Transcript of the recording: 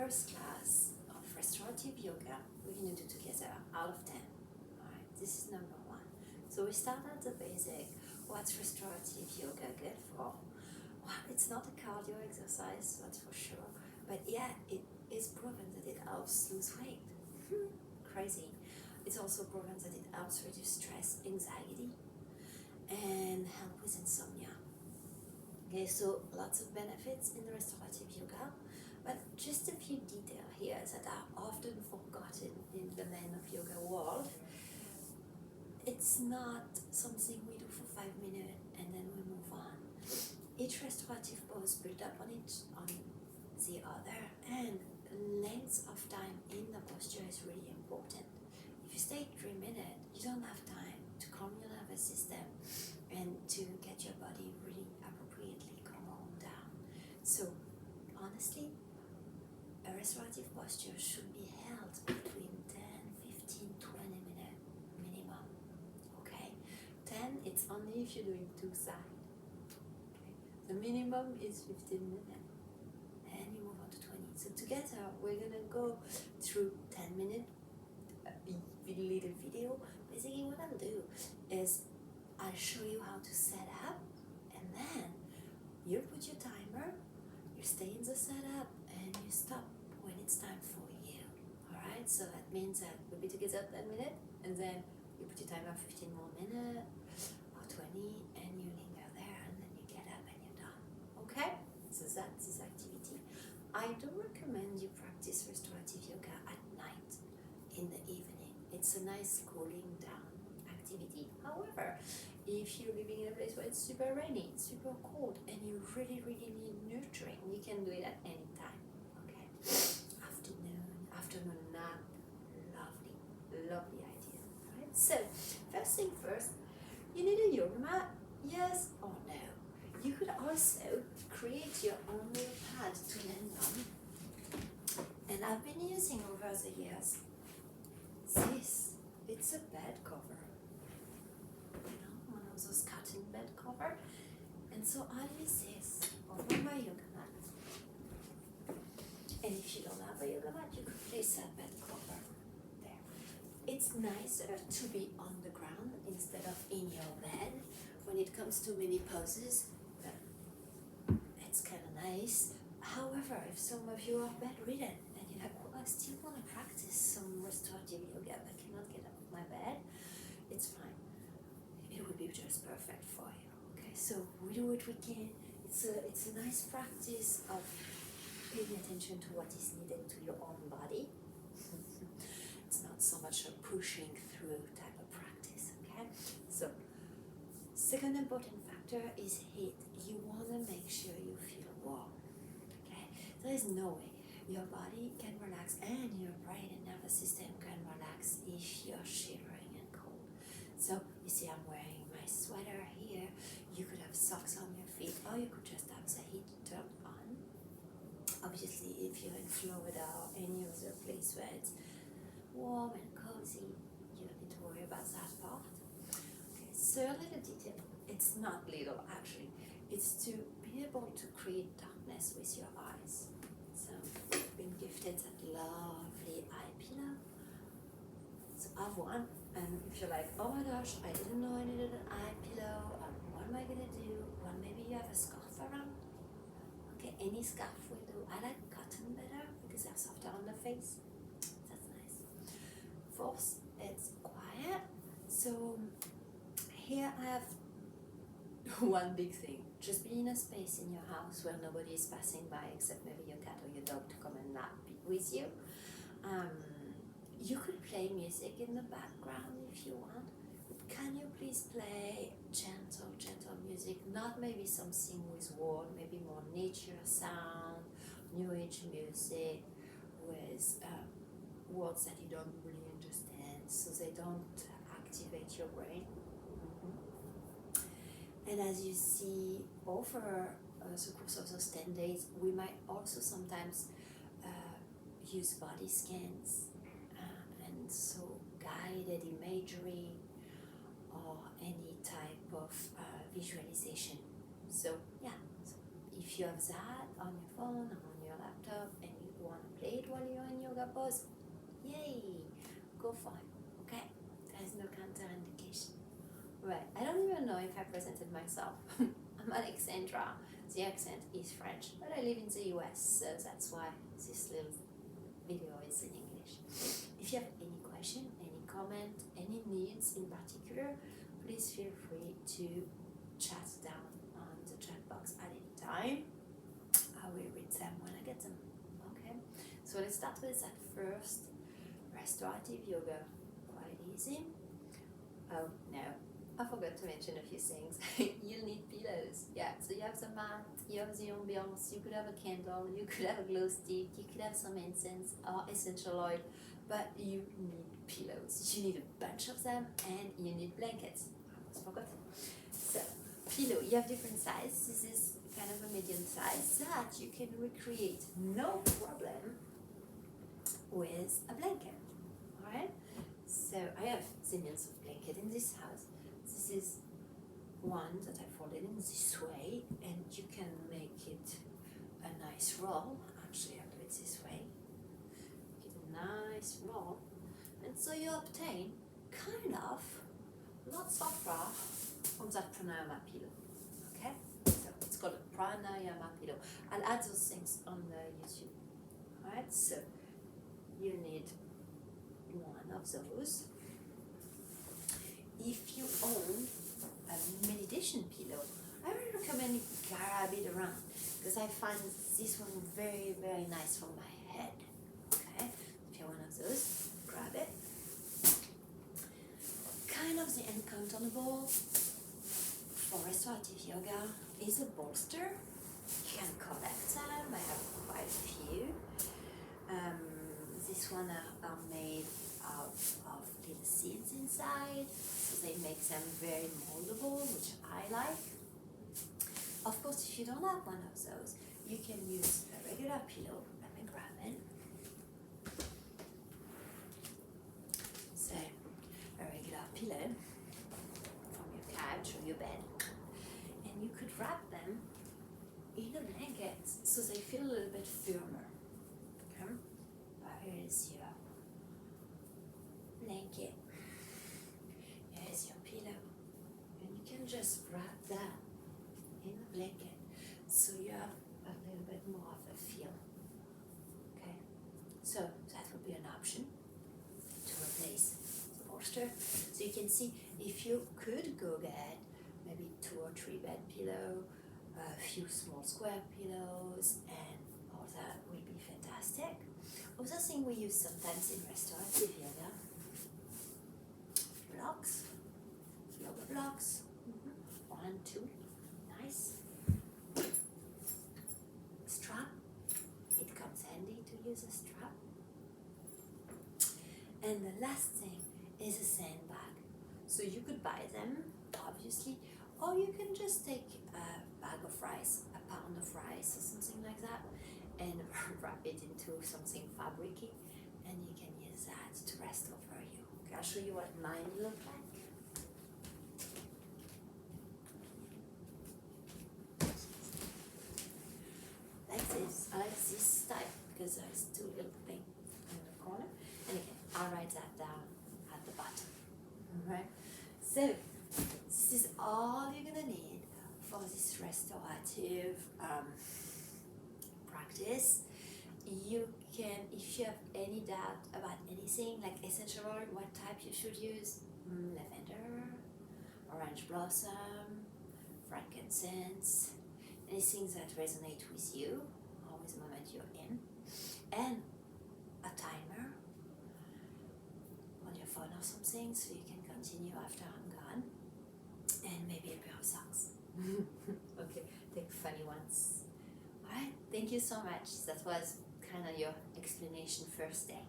first class of restorative yoga we're going to do together out of 10. Alright, this is number 1. So we start at the basic. What's restorative yoga good for? Well, it's not a cardio exercise, that's for sure. But yeah, it is proven that it helps lose weight. Crazy. It's also proven that it helps reduce stress, anxiety, and help with insomnia. Okay, so lots of benefits in restorative yoga, but just a few details here that are often forgotten in the men of yoga world. It's not something we do for 5 minutes and then we move on. Each restorative pose built up on the other, and length of time in the posture is really important. If you stay 3 minutes, you don't have time to calm your nervous system and to get your body really appropriately calm down. So honestly, a restorative posture should be held between 10, 15, 20 minutes minimum. Okay, 10 it's only if you're doing 2 sides. Okay, the minimum is 15 minutes, and you move on to 20. So together we're gonna go through 10 minutes little video. Basically what I'll do is I'll show you how to set up, and then you put your timer, you stay in the setup, and you stop when it's time for you. Alright, so that means that we'll be together 10 minutes, and then you put your timer 15 more minutes or 20, and you linger there, and then you get up and you're done. Okay, so that's this activity. I do recommend you practice restorative yoga at night, in the evening. It's a nice cooling down activity. However, if you're living in a place where it's super rainy, it's super cold, and you really need nurturing, you can do it at any time. Okay, afternoon nap, lovely idea. Right? So first thing first, you need a yoga mat, yes or no? You could also create your own little pad to land on, and I've been using over the years this. It's a bed cover, one of those cotton bed cover, and so I'll use this over my yoga mat. And if you don't have a yoga mat, you could place a bed cover there. It's nicer to be on the ground instead of in your bed when it comes to many poses. It's kind of nice. However, if some of you are bedridden and you're like, well, I still want to practice some restorative yoga but cannot get out of my bed, it's fine. It would be just perfect for you. Okay, so we do what we can. It's a nice practice of paying attention to what is needed to your own body. It's not so much a pushing through type of practice. Okay, so second important factor is heat. You want to make sure you feel warm. Okay, there is no way your body can relax and your brain and nervous system can relax if you're shivering and cold. So you see I'm wearing my sweater here. You could have socks on your feet, or you could just have the heat turned on. Obviously, if you're in Florida or any other place where it's warm and cozy, you don't need to worry about that part. Okay, so a little detail. It's not little actually. It's to be able to create darkness with your eyes. So I've been gifted that lovely eye pillow. So I have one, and if you're like, oh my gosh, I didn't know I needed an eye pillow, what am I gonna do? Well, maybe you have a scarf around. Okay, any scarf will do. I like cotton better because they're softer on the face. That's nice. Fourth, it's quiet. So here I have one big thing. Just be in a space in your house where nobody is passing by except maybe your cat or your dog to come and nap with you. You could play music in the background if you want. Can you please play gentle music? Not maybe something with word, maybe more nature sound, new age music with words that you don't really understand, so they don't activate your brain. And as you see, over the course of those 10 days, we might also sometimes use body scans and so guided imagery or any type of visualization. So yeah, so if you have that on your phone or on your laptop and you want to play it yoga pose, yay, go for it, okay? There's no counterindication. Right, I don't even know if I presented myself. I'm Alexandra, the accent is French, but I live in the US, so that's why this little video is in English. If you have any question, any comment, any needs in particular, please feel free to chat down on the chat box at any time. I will read them when I get them. Okay, so let's start with that first. Restorative yoga, quite easy. Oh no, I forgot to mention a few things. You'll need pillows. Yeah, so you have the mat, you have the ambiance, you could have a candle, you could have a glow stick, you could have some incense or essential oil, but you need pillows. You need a bunch of them, and you need blankets. I almost forgot. So, pillow, you have different sizes. This is kind of a medium size that you can recreate no problem with a blanket. Alright? So I have zillions of blankets in this house. This is one that I folded in this way, and you can make it a nice roll. Actually, I'll do it this way. Make it a nice roll. And so you obtain kind of lots of bra on that pranayama pillow. Okay? So it's called a pranayama pillow. I'll add those things on the YouTube. Alright, so you need one of those. If you own a meditation pillow, I really recommend you grab it around, because I find this one very, very nice for my head. Okay, if you're one of those, grab it. Kind of the uncountable for restorative yoga is a bolster. You can collect them. I have quite a few. This one are made out of little seeds inside, so they make them very moldable, which I like. Of course, if you don't have one of those, you can use a regular pillow. Let me grab it. So, a regular pillow from your couch or your bed, and you could wrap them in a blanket so they feel a little bit firmer. Okay? Here's your blanket. Here's your pillow. And you can just wrap that in a blanket so you have a little bit more of a feel. Okay? So that would be an option to replace the bolster. So you can see, if you could go get maybe 2 or 3 bed pillows, a few small square pillows, and all that will be fantastic. Other thing we use sometimes in restorative yoga, blocks, yoga blocks, 1, 2, nice. Strap, it comes handy to use a strap. And the last thing is a sandbag. So you could buy them, obviously, or you can just take a bag of rice, a pound of rice or something like that, and wrap it into something fabricy, and you can use that to rest over you. Okay, I'll show you what mine look like. Like this. I like this type because there's 2 little things in the corner. And again, I'll write that down at the bottom. Alright? So, this is all you're gonna need for this restorative practice. You can, if you have any doubt about anything like essential oil, what type you should use, lavender, orange blossom, frankincense, anything that resonate with you or with the moment you're in, and a timer on your phone or something so you can continue after I'm gone, and maybe a pair of socks. Okay, take funny ones. Alright, thank you so much. That was kind of your explanation first day.